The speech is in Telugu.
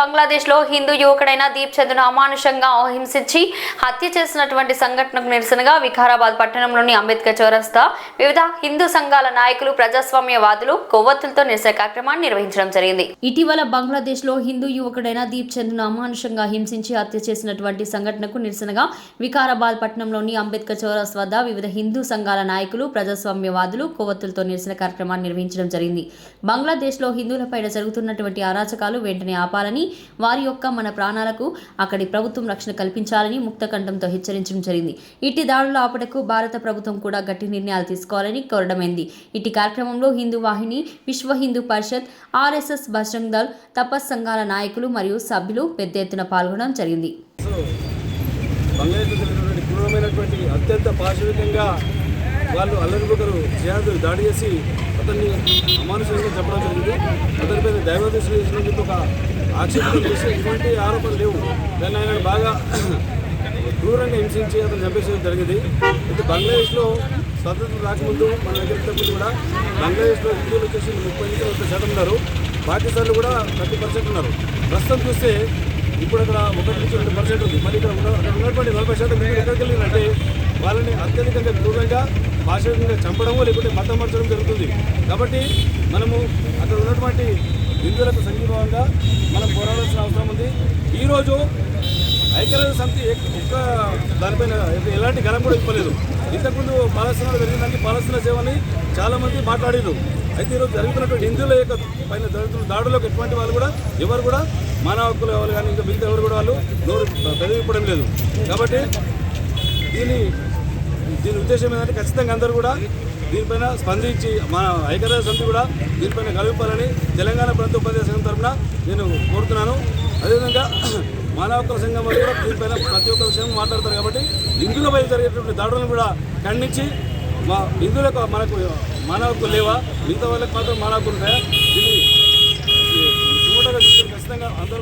బంగ్లాదేశ్లో హిందూ యువకుడైన దీప్ చంద్ను అమానుషంగా హింసించి హత్య చేసినటువంటి సంఘటనకు నిరసనగా వికారాబాద్ పట్టణంలోని అంబేద్కర్ చౌరస్తా వివిధ హిందూ సంఘాల నాయకులు ప్రజాస్వామ్యవాదులు కొవ్వొత్తులతో నిరసన కార్యక్రమాన్ని నిర్వహించడం జరిగింది. ఇటీవల బంగ్లాదేశ్లో హిందూ యువకుడైన దీప్ చంద్ను అమానుషంగా హింసించి హత్య చేసినటువంటి సంఘటనకు నిరసనగా వికారాబాద్ పట్టణంలోని అంబేద్కర్ చౌరస్తా వద్ద వివిధ హిందూ సంఘాల నాయకులు ప్రజాస్వామ్యవాదులు కొవ్వొత్తులతో నిరసన కార్యక్రమాన్ని నిర్వహించడం జరిగింది. బంగ్లాదేశ్లో హిందువులపైన జరుగుతున్నటువంటి అరాచకాలు వెంటనే ఆపాలని, వారి యొక్క మన ప్రాణాలకు అక్కడి ప్రభుత్వం రక్షణ కల్పించాలని ముక్తకంఠంతో హెచ్చరించడం జరిగింది. ఇట్టి దాడుల ఆపటకు భారత ప్రభుత్వం కూడా గట్టి నిర్ణయాలు తీసుకోవాలని కోరడమైంది. ఇట్టి కార్యక్రమంలో హిందూ వాహిని, విశ్వ హిందూ పరిషత్, ఆర్ఎస్ఎస్, బజరంగ్ దళ్, తపస్ సంఘాల నాయకులు మరియు సభ్యులు పెద్ద ఎత్తున పాల్గొనడం జరిగింది. అత్యంత పాశవికంగా వాళ్ళు అల్లరిబుకరు చేయాదులు దాడి చేసి అతన్ని అమానుషంగా చెప్పడం జరిగింది. అతనిపైన దైవదృష్టి చేసినందుకు ఒక ఆక్షేపణ చేసి ఎటువంటి ఆరోపణలు లేవు. దాన్ని ఆయన బాగా క్రూరంగా హింసించి అతను చంపేసేది జరిగింది. అయితే బంగ్లాదేశ్లో స్వతంత్రం రాకముందు మన దగ్గర ముందు కూడా బంగ్లాదేశ్లో హిందువులు వచ్చేసి 30% ఉన్నారు. పాకిస్తాన్లో కూడా 30% ఉన్నారు. ప్రస్తుతం చూస్తే ఇప్పుడు అక్కడ 1-2% ఉంది. మరి ఇక్కడ ఉన్నటువంటి 40% మీరు ఎక్కడికి వెళ్ళిందంటే వాళ్ళని అత్యధికంగా క్రూరంగా భాషికంగా చంపడము లేకుంటే మతం మార్చడం జరుగుతుంది. కాబట్టి మనము అక్కడ ఉన్నటువంటి హిందువులకు సంఘీభావంగా మనం పోరాడాల్సిన అవసరం ఉంది. ఈరోజు ఐక్యరాజ్య సమితి ఒక్క దానిపైన ఎలాంటి గలం కూడా ఇవ్వలేదు. ఇంతకుముందు పాలస్తీనాలో జరిగిందానికి పాలస్తీనా సేవని చాలామంది మాట్లాడారు. అయితే ఈరోజు జరుగుతున్నటువంటి హిందువుల యొక్క పైన జరుగుతున్న దాడులకు ఎటువంటి వాళ్ళు కూడా ఎవరు కూడా మానవ హక్కుల వాళ్ళు కానీ ఇంకా మిగతా ఎవరు కూడా వాళ్ళు నోరు పెదవిప్పడం లేదు. కాబట్టి దీని ఉద్దేశం ఏంటంటే ఖచ్చితంగా అందరూ కూడా దీనిపైన స్పందించి మన ఐక్యరాజ్య సమితి కూడా దీనిపైన కల్పించాలని తెలంగాణ ప్రాంత ఉపాధ్యాయ సంఘం తరఫున నేను కోరుతున్నాను. అదేవిధంగా మానవ హక్కుల సంఘం వాళ్ళు కూడా దీనిపైన ప్రతి ఒక్క విషయం మాట్లాడతారు. కాబట్టి హిందువులపై జరిగేటువంటి దాడులను కూడా ఖండించి మా హిందువులకు మనకు మానవ హక్కులు లేవా, మిగతా వాళ్ళకి మాత్రం మానవ హక్కులు ఉంటాయా, దీన్ని సుమోటోగా తీసుకొని ఖచ్చితంగా అందరూ